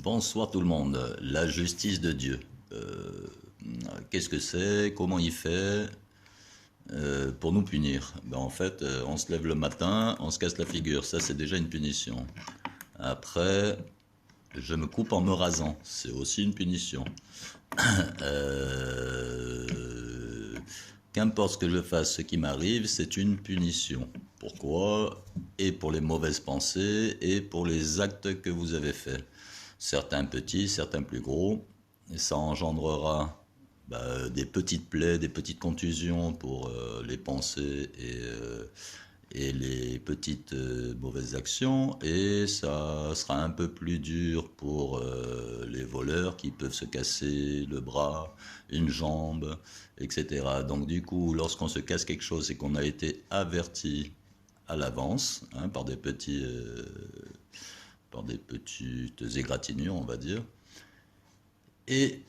Bonsoir tout le monde. La justice de Dieu. Qu'est-ce que c'est? Comment il fait pour nous punir? En fait, on se lève le matin, on se casse la figure. Ça, c'est déjà une punition. Après, je me coupe en me rasant. C'est aussi une punition. Euh, Qu'importe ce que je fasse, ce qui m'arrive, c'est une punition. Pourquoi? Et pour les mauvaises pensées et pour les actes que vous avez faits. Certains petits, certains plus gros. Et ça engendrera des petites plaies, des petites contusions pour les pensées et les petites mauvaises actions, et ça sera un peu plus dur pour les voleurs qui peuvent se casser le bras, une jambe, etc. Donc du coup, lorsqu'on se casse quelque chose et qu'on a été averti à l'avance, hein, par des petites égratignures, on va dire, et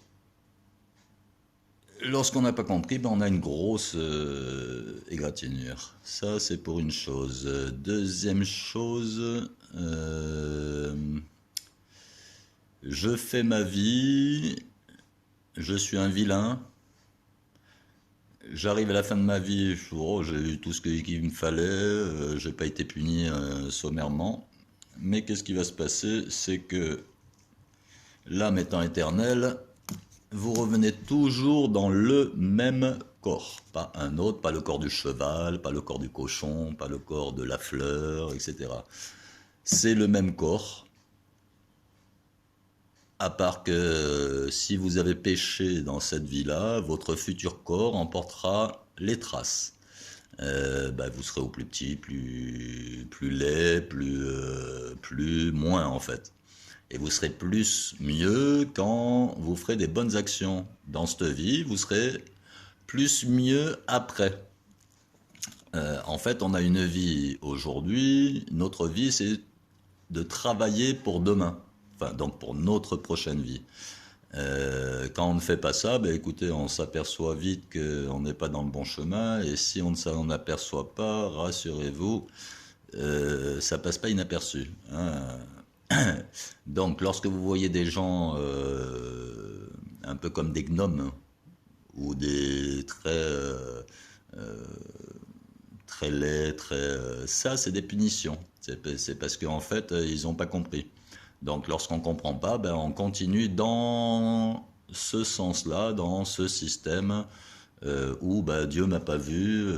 lorsqu'on n'a pas compris, on a une grosse égratignure. Ça, c'est pour une chose. Deuxième chose, je fais ma vie, je suis un vilain. J'arrive à la fin de ma vie, oh, j'ai eu tout ce qu'il me fallait, j'ai pas été puni sommairement. Mais qu'est-ce qui va se passer? C'est que l'âme étant éternelle, vous revenez toujours dans le même corps. Pas un autre, pas le corps du cheval, pas le corps du cochon, pas le corps de la fleur, etc. C'est le même corps, à part que si vous avez péché dans cette vie-là, votre futur corps emportera les traces. Vous serez au plus petit, plus laid, plus moins en fait. Et vous serez plus mieux quand vous ferez des bonnes actions dans cette vie, vous serez plus mieux après. En fait, on a une vie aujourd'hui, notre vie c'est de travailler pour demain, enfin donc pour notre prochaine vie. Quand on ne fait pas ça, écoutez, on s'aperçoit vite qu'on n'est pas dans le bon chemin, et si on ne s'en aperçoit pas, rassurez-vous, ça passe pas inaperçu, hein. Donc, lorsque vous voyez des gens un peu comme des gnomes ou des très laids, ça, c'est des punitions. C'est parce qu'en fait, ils n'ont pas compris. Donc, lorsqu'on ne comprend pas, on continue dans ce sens-là, dans ce système où Dieu m'a pas vu,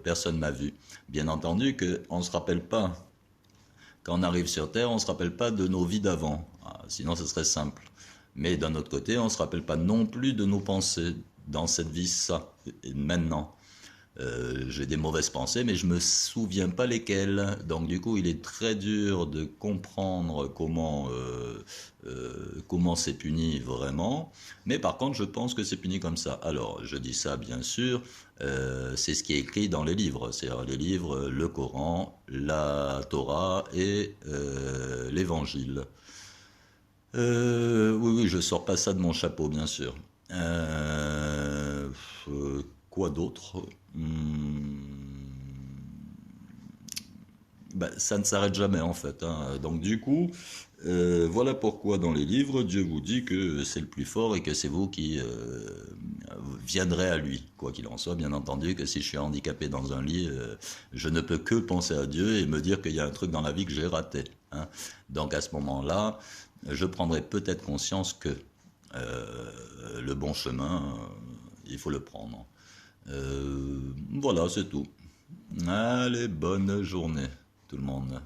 personne m'a vu. Bien entendu qu'on ne se rappelle pas. Quand on arrive sur Terre, on ne se rappelle pas de nos vies d'avant. Sinon, ce serait simple. Mais d'un autre côté, on ne se rappelle pas non plus de nos pensées dans cette vie, ça, et maintenant. J'ai des mauvaises pensées, mais je me souviens pas lesquelles. Donc du coup, il est très dur de comprendre comment c'est puni vraiment. Mais par contre, je pense que c'est puni comme ça. Alors, je dis ça bien sûr, c'est ce qui est écrit dans les livres, c'est-à-dire les livres, le Coran, la Torah et l'Évangile. Oui, oui, je sors pas ça de mon chapeau, bien sûr. Euh, Quoi d'autre? Ça ne s'arrête jamais en fait, hein. Donc du coup, voilà pourquoi dans les livres, Dieu vous dit que c'est le plus fort et que c'est vous qui viendrez à lui. Quoi qu'il en soit, bien entendu, que si je suis handicapé dans un lit, je ne peux que penser à Dieu et me dire qu'il y a un truc dans la vie que j'ai raté, hein. Donc à ce moment-là, je prendrai peut-être conscience que le bon chemin, il faut le prendre. Voilà, c'est tout. Allez, bonne journée, tout le monde.